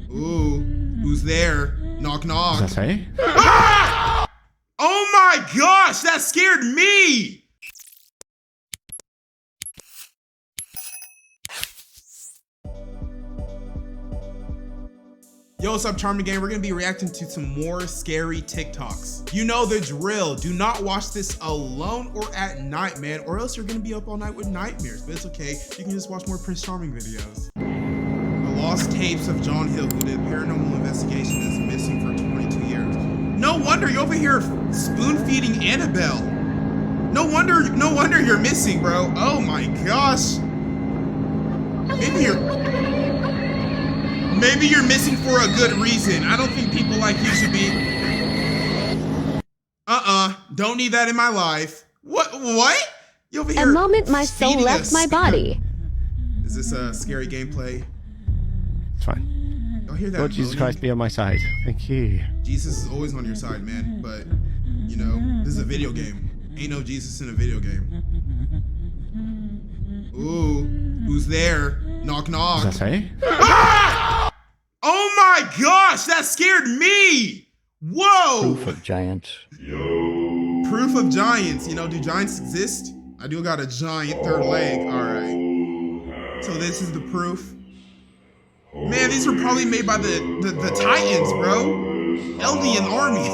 Ooh, who's there? Knock, knock. Does that say? Ah! Oh my gosh, that scared me! Yo, what's up, Charming Gang? We're gonna be reacting to some more scary TikToks. You know the drill. Do not watch this alone or at night, man, or else you're gonna be up all night with nightmares. But it's okay. You can just watch more Prince Charming videos. The lost tapes of John Hill, who did paranormal investigation, is missing for 22 years. No wonder you're over here spoon-feeding Annabelle. No wonder you're missing, bro. Oh my gosh. Maybe you're missing for a good reason. I don't think people like you should be. Don't need that in my life. What? You over here? A moment my soul left my body. Is this a scary gameplay? It's fine. Y'all hear that? Lord Jesus Christ, be on my side. Thank you. Jesus is always on your side, man. But, you know, this is a video game. Ain't no Jesus in a video game. Ooh, who's there? Knock, knock. Does that say? Ah! Oh my gosh, that scared me! Whoa! Proof of giants. Proof of giants. You know, do giants exist? I do got a giant third leg. All right. So this is the proof. Man, these were probably made by the Titans, bro. Eldian army.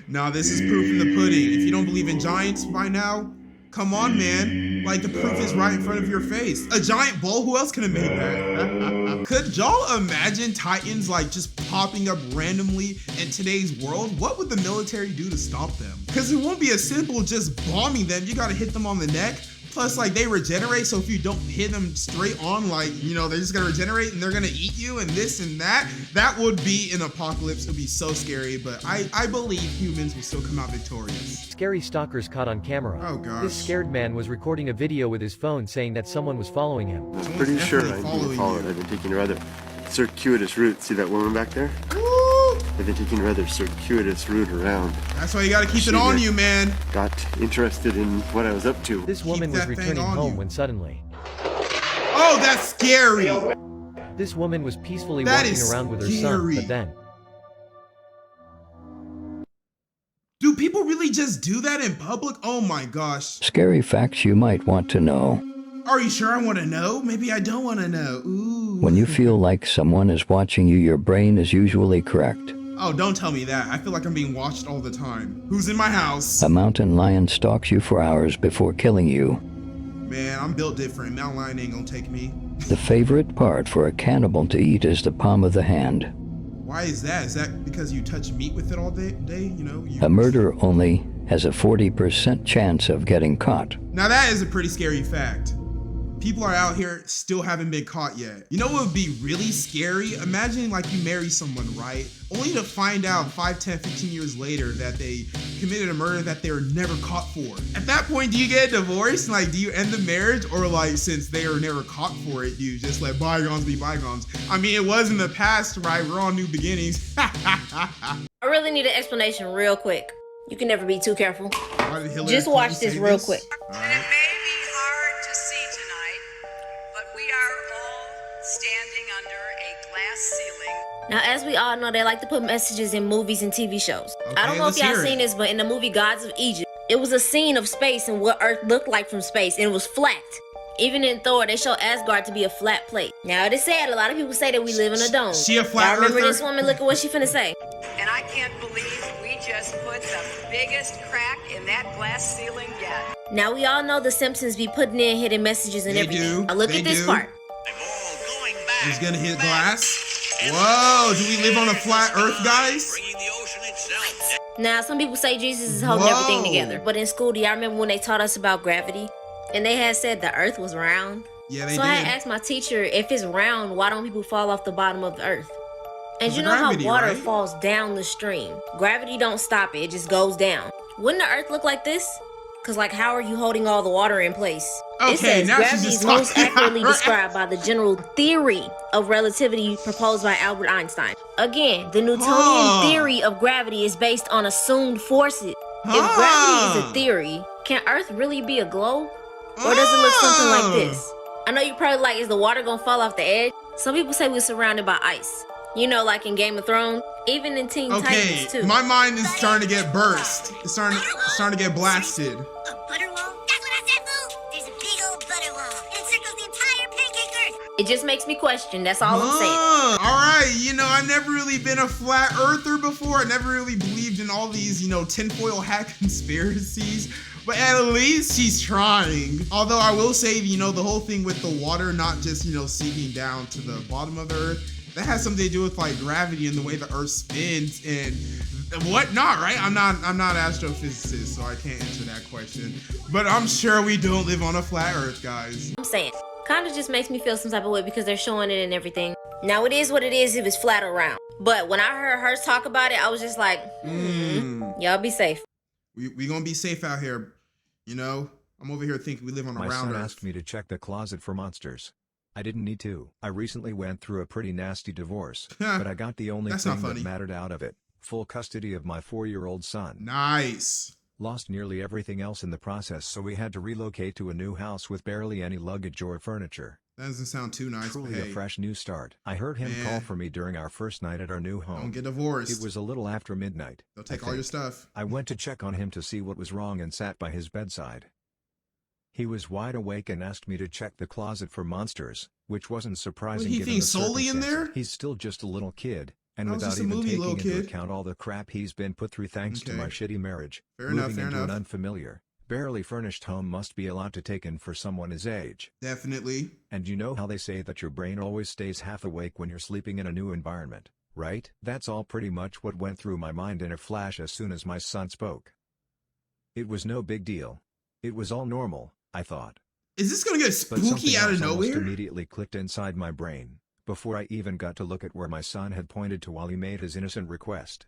Nah, this is proof in the pudding. If you don't believe in giants by now, come on, man. Like, the proof is right in front of your face. A giant bull? Who else could have made that? Could y'all imagine Titans, like, just popping up randomly in today's world? What would the military do to stop them? Because it won't be as simple just bombing them. You gotta hit them on the neck. Plus, like, they regenerate, so if you don't hit them straight on, like, you know, they're just gonna regenerate and they're gonna eat you and this and that. That would be an apocalypse. It would be so scary, but I believe humans will still come out victorious. Scary stalkers caught on camera. Oh gosh. This scared man was recording a video with his phone saying that someone was following him. I'm pretty sure I've been followed. I've been taking a rather circuitous route. See that woman back there? Woo! I've been taking a rather circuitous route around. That's why you gotta keep it on you, man. Got interested in what I was up to. This woman was returning home when suddenly... Oh, that's scary! This woman was peacefully walking around with her son, but then... Do people really just do that in public? Oh my gosh. Scary facts you might want to know. Are you sure I want to know? Maybe I don't want to know. Ooh. When you feel like someone is watching you, your brain is usually correct. Oh, don't tell me that. I feel like I'm being watched all the time. Who's in my house? A mountain lion stalks you for hours before killing you. Man, I'm built different. Mountain lion ain't gonna take me. The favorite part for a cannibal to eat is the palm of the hand. Why is that? Is that because you touch meat with it all day? You know? A murderer only has a 40% chance of getting caught. Now that is a pretty scary fact. People are out here still haven't been caught yet. You know what would be really scary? Imagine like you marry someone, right? Only to find out 5, 10, 15 years later that they committed a murder that they were never caught for. At that point, do you get a divorce? Like, do you end the marriage? Or like, since they were never caught for it, do you just let bygones be bygones? I mean, it was in the past, right? We're on new beginnings. I really need an explanation real quick. You can never be too careful. Just watch this real quick. All right. Now, as we all know, they like to put messages in movies and TV shows. Okay, I don't know if y'all seen this, but in the movie Gods of Egypt, it was a scene of space and what Earth looked like from space, and it was flat. Even in Thor, they show Asgard to be a flat plate. Now, it is sad, a lot of people say that we live in a dome. She a flat Y'all remember earther? this woman? Look at what she finna say. And I can't believe we just put the biggest crack in that glass ceiling yet. Now, we all know the Simpsons be putting in hidden messages and everything. Now, look at this part. He's gonna hit glass. Whoa, do we live on a flat earth, guys? Now, some people say Jesus is holding everything together. But in school, do y'all remember when they taught us about gravity? And they had said the earth was round? Yeah, they did. So I asked my teacher, if it's round, why don't people fall off the bottom of the earth? And you know gravity, how water right? falls down the stream? Gravity don't stop it, it just goes down. Wouldn't the earth look like this? Because, like, how are you holding all the water in place? Okay, it says now gravity she's is just most talking. accurately described by the general theory of relativity proposed by Albert Einstein. Again, the Newtonian theory of gravity is based on assumed forces. If gravity is a theory, can Earth really be a globe? Or does it look something like this? I know you're probably like, is the water gonna fall off the edge? Some people say we're surrounded by ice. You know, like in Game of Thrones, even in Teen Titans too. My mind is starting to get burst. It's starting to get blasted. A butter wall? That's what I said, Boo! There's a big old butter wall. It encircles the entire pancake earth. It just makes me question, that's all I'm saying. Alright, I've never really been a flat earther before. I never really believed in all these, tinfoil hat conspiracies. But at least she's trying. Although I will say, the whole thing with the water not just, sinking down to the bottom of the earth, that has something to do with like gravity and the way the earth spins and whatnot, right? I'm not an astrophysicist, so I can't answer that question. But I'm sure we don't live on a flat earth, guys. I'm saying, kind of just makes me feel some type of way because they're showing it and everything. Now it is what it is if it's flat or round. But when I heard her talk about it, I was just like, y'all be safe. We gonna be safe out here, I'm over here thinking we live on a round earth. My son asked me to check the closet for monsters. I didn't need to. I recently went through a pretty nasty divorce, but I got the only thing that mattered out of it. Full custody of my 4-year-old son. Nice. Lost nearly everything else in the process, so we had to relocate to a new house with barely any luggage or furniture. That doesn't sound too nice. Truly a fresh new start. I heard him call for me during our first night at our new home. Don't get divorced. It was a little after midnight. They'll take all your stuff. I went to check on him to see what was wrong and sat by his bedside. He was wide awake and asked me to check the closet for monsters, which wasn't surprising given the solely in there? He's still just a little kid, and without even taking into account all the crap he's been put through thanks to my shitty marriage, moving into an unfamiliar, barely furnished home must be a lot to take in for someone his age. Definitely. And you know how they say that your brain always stays half awake when you're sleeping in a new environment, right? That's all pretty much what went through my mind in a flash as soon as my son spoke. It was no big deal. It was all normal, I thought. Is this gonna get spooky out of nowhere? Almost immediately clicked inside my brain, before I even got to look at where my son had pointed to while he made his innocent request.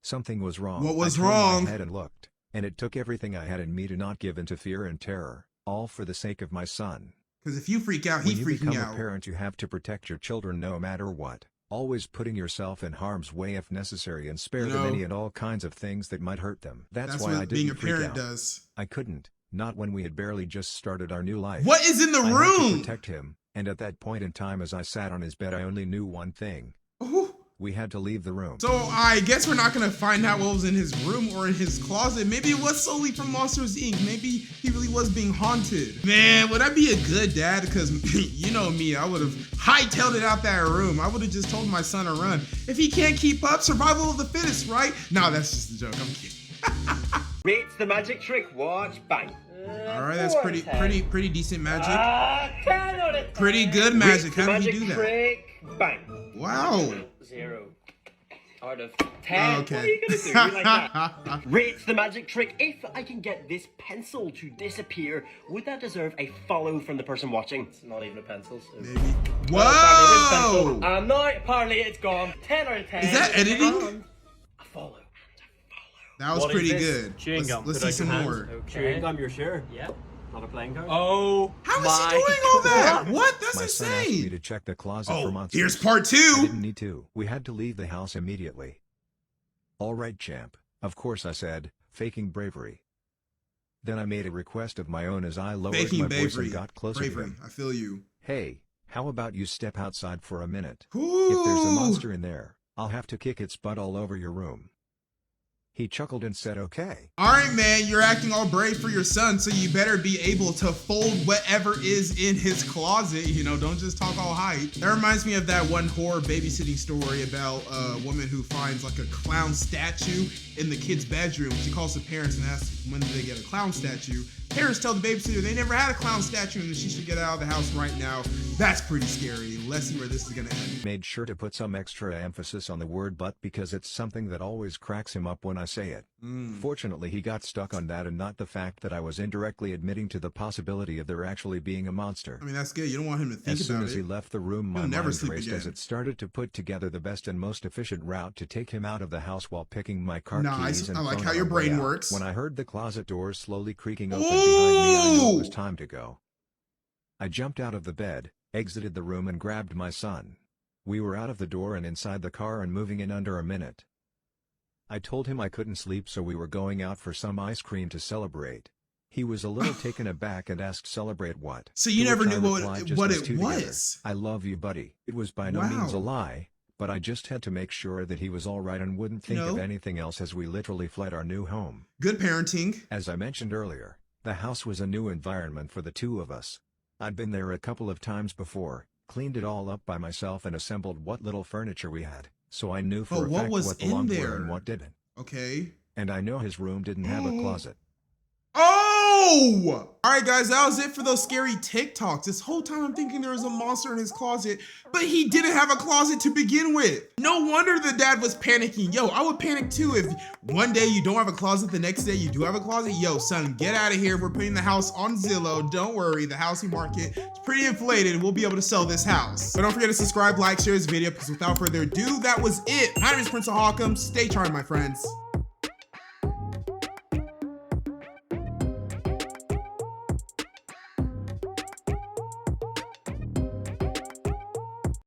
Something was wrong. What was I turned wrong? my head and looked, and it took everything I had in me to not give in to fear and terror, all for the sake of my son. Because if you freak out, he's freaking out. When you become a parent, you have to protect your children no matter what, always putting yourself in harm's way if necessary and spare them any and all kinds of things that might hurt them. That's why I didn't being a freak parent out. does. I couldn't. Not when we had barely just started our new life. What is in the room? I had to protect him, and at that point in time as I sat on his bed I only knew one thing. Ooh. We had to leave the room. So I guess we're not gonna find out what was in his room or in his closet. Maybe it was solely from Monsters Inc. Maybe he really was being haunted. Man, would I be a good dad? Because you know me, I would have hightailed it out that room. I would have just told my son to run. If he can't keep up, survival of the fittest, right? No, that's just a joke. I'm kidding. Rates the magic trick. Watch, bang. All right, that's pretty decent magic. 10 out of 10. Pretty good magic. How did he do that? Trick, bang. Wow. 0 out of 10. Okay. What are you gonna do? You like that? Rates the magic trick. If I can get this pencil to disappear, would that deserve a follow from the person watching? It's not even a pencil. So. Maybe. Whoa! And now apparently it's gone. 10 out of 10. Is that editing? A follow. That was pretty good. Chewing gum. Let's see some more. Okay. Chewing gum, you're sure? Yeah. Not a playing card? Oh, how is he doing all that? What? That's my insane. Son asked me to check the closet for monsters. Here's part 2. I didn't need to. We had to leave the house immediately. All right, champ. Of course I said, faking bravery. Then I made a request of my own as I lowered my voice and got closer to him. I feel you. Hey, how about you step outside for a minute? Ooh. If there's a monster in there, I'll have to kick its butt all over your room. He chuckled and said, okay. All right, man, you're acting all brave for your son, so you better be able to fold whatever is in his closet. Don't just talk all hype. That reminds me of that one horror babysitting story about a woman who finds like a clown statue in the kid's bedroom. She calls the parents and asks when did they get a clown statue. Parents tell the babysitter they never had a clown statue and that she should get out of the house right now. That's pretty scary. Let's see where this is gonna end. Made sure to put some extra emphasis on the word but because it's something that always cracks him up when I say it. Fortunately he got stuck on that and not the fact that I was indirectly admitting to the possibility of there actually being a monster. I mean, that's good. You don't want him to think about it. As soon as he left the room, my mind raced again. as it started to put together the best and most efficient route to take him out of the house while picking my car keys and I like phone how your on the way brain out. works. When I heard the closet doors slowly creaking open behind me, I knew it was time to go. I jumped out of the bed, exited the room and grabbed my son. We were out of the door and inside the car and moving in under a minute. I told him I couldn't sleep so we were going out for some ice cream to celebrate. He was a little taken aback and asked celebrate what. So you To never which I knew replied, "Just what us it two together. was. I love you, buddy." It was by no means a lie, but I just had to make sure that he was all right and wouldn't think of anything else as we literally fled our new home. Good parenting. As I mentioned earlier, the house was a new environment for the two of us. I'd been there a couple of times before, cleaned it all up by myself and assembled what little furniture we had, so I knew for a fact what belonged where and what didn't. Okay. And I know his room didn't have a closet. Oh! Alright guys, that was it for those scary TikToks. This whole time I'm thinking there was a monster in his closet, but he didn't have a closet to begin with. No wonder the dad was panicking. Yo, I would panic too if one day you don't have a closet, the next day you do have a closet. Yo, son, get out of here. We're putting the house on Zillow. Don't worry, the housing market is pretty inflated. We'll be able to sell this house. But don't forget to subscribe, like, share this video, because without further ado, that was it. My name is Prince of Hawkham. Stay charmed, my friends.